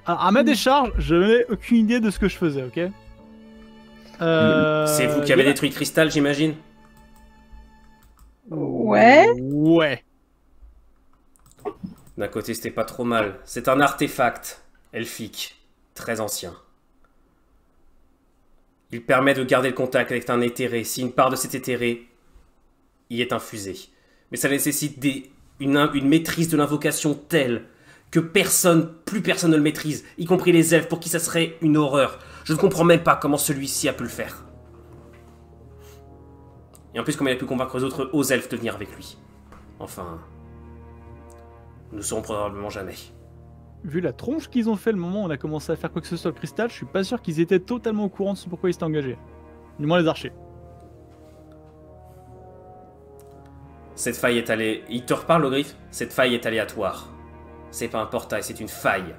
À ma décharge, je n'avais aucune idée de ce que je faisais, ok? C'est vous qui avez détruit Cristal, j'imagine? Ouais. Ouais. D'un côté, c'était pas trop mal. C'est un artefact elfique, très ancien. Il permet de garder le contact avec un éthéré. Si une part de cet éthéré y est infusée. Mais ça nécessite une maîtrise de l'invocation telle que plus personne ne le maîtrise, y compris les elfes, pour qui ça serait une horreur. Je ne comprends même pas comment celui-ci a pu le faire. Et en plus, comment il a pu convaincre les autres hauts elfes de venir avec lui. Enfin... nous ne saurons probablement jamais. Vu la tronche qu'ils ont fait le moment où on a commencé à faire quoi que ce soit au cristal, je suis pas sûr qu'ils étaient totalement au courant de ce pourquoi ils s'étaient engagés. Du moins les archers. Cette faille est allée... Il te reparle, le griffe. Cette faille est aléatoire. C'est pas un portail, c'est une faille.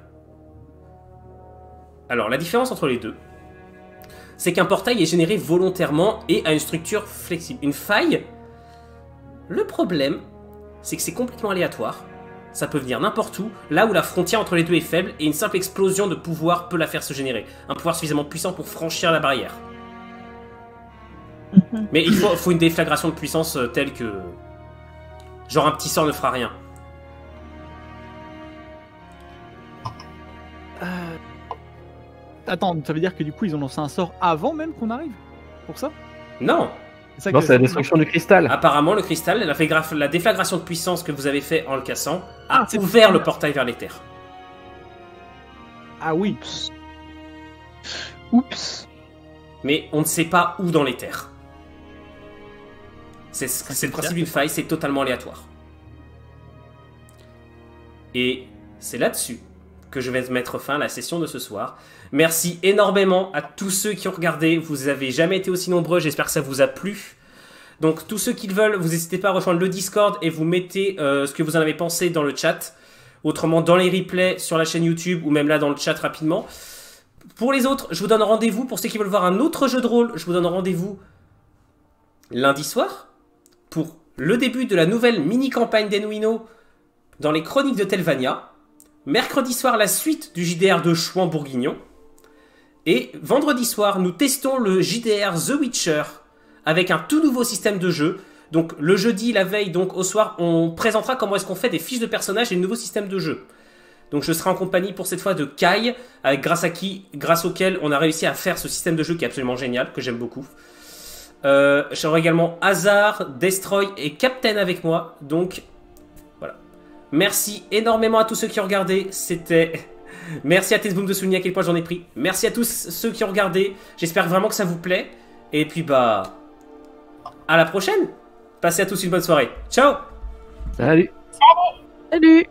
Alors, la différence entre les deux, c'est qu'un portail est généré volontairement et a une structure flexible. Une faille, le problème, c'est que c'est complètement aléatoire. Ça peut venir n'importe où, là où la frontière entre les deux est faible, et une simple explosion de pouvoir peut la faire se générer. Un pouvoir suffisamment puissant pour franchir la barrière. Mais il faut une déflagration de puissance telle que... Genre un petit sort ne fera rien. Attends, ça veut dire que du coup ils ont lancé un sort avant même qu'on arrive? Pour ça? Non. Non, c'est la destruction du cristal. Apparemment, le cristal, la déflagration de puissance que vous avez fait en le cassant, a ouvert le portail vers les terres. Ah oui. Oups. Mais on ne sait pas où dans les terres. C'est le principe d'une faille, c'est totalement aléatoire. Et c'est là-dessus que je vais mettre fin à la session de ce soir. Merci énormément à tous ceux qui ont regardé. Vous n'avez jamais été aussi nombreux, j'espère que ça vous a plu. Donc tous ceux qui le veulent, vous n'hésitez pas à rejoindre le Discord et vous mettez ce que vous en avez pensé dans le chat. Autrement, dans les replays sur la chaîne YouTube ou même là dans le chat rapidement. Pour les autres, je vous donne rendez-vous. Pour ceux qui veulent voir un autre jeu de rôle, je vous donne rendez-vous lundi soir pour le début de la nouvelle mini-campagne d'Enuino dans les Chroniques de Telvania. Mercredi soir, la suite du JDR de Chouan-Bourguignon. Et vendredi soir, nous testons le JDR The Witcher avec un tout nouveau système de jeu. Donc le jeudi, la veille, donc au soir, on présentera comment est-ce qu'on fait des fiches de personnages et le nouveau système de jeu. Donc je serai en compagnie pour cette fois de Kai, grâce auquel on a réussi à faire ce système de jeu qui est absolument génial, que j'aime beaucoup. J'aurai également Hazard, Destroy et Captain avec moi. Donc voilà. Merci énormément à tous ceux qui ont regardé. C'était... Merci à Tezboom de souligner à quel point j'en ai pris. Merci à tous ceux qui ont regardé. J'espère vraiment que ça vous plaît. Et puis bah... à la prochaine. Passez à tous une bonne soirée. Ciao. Salut. Salut.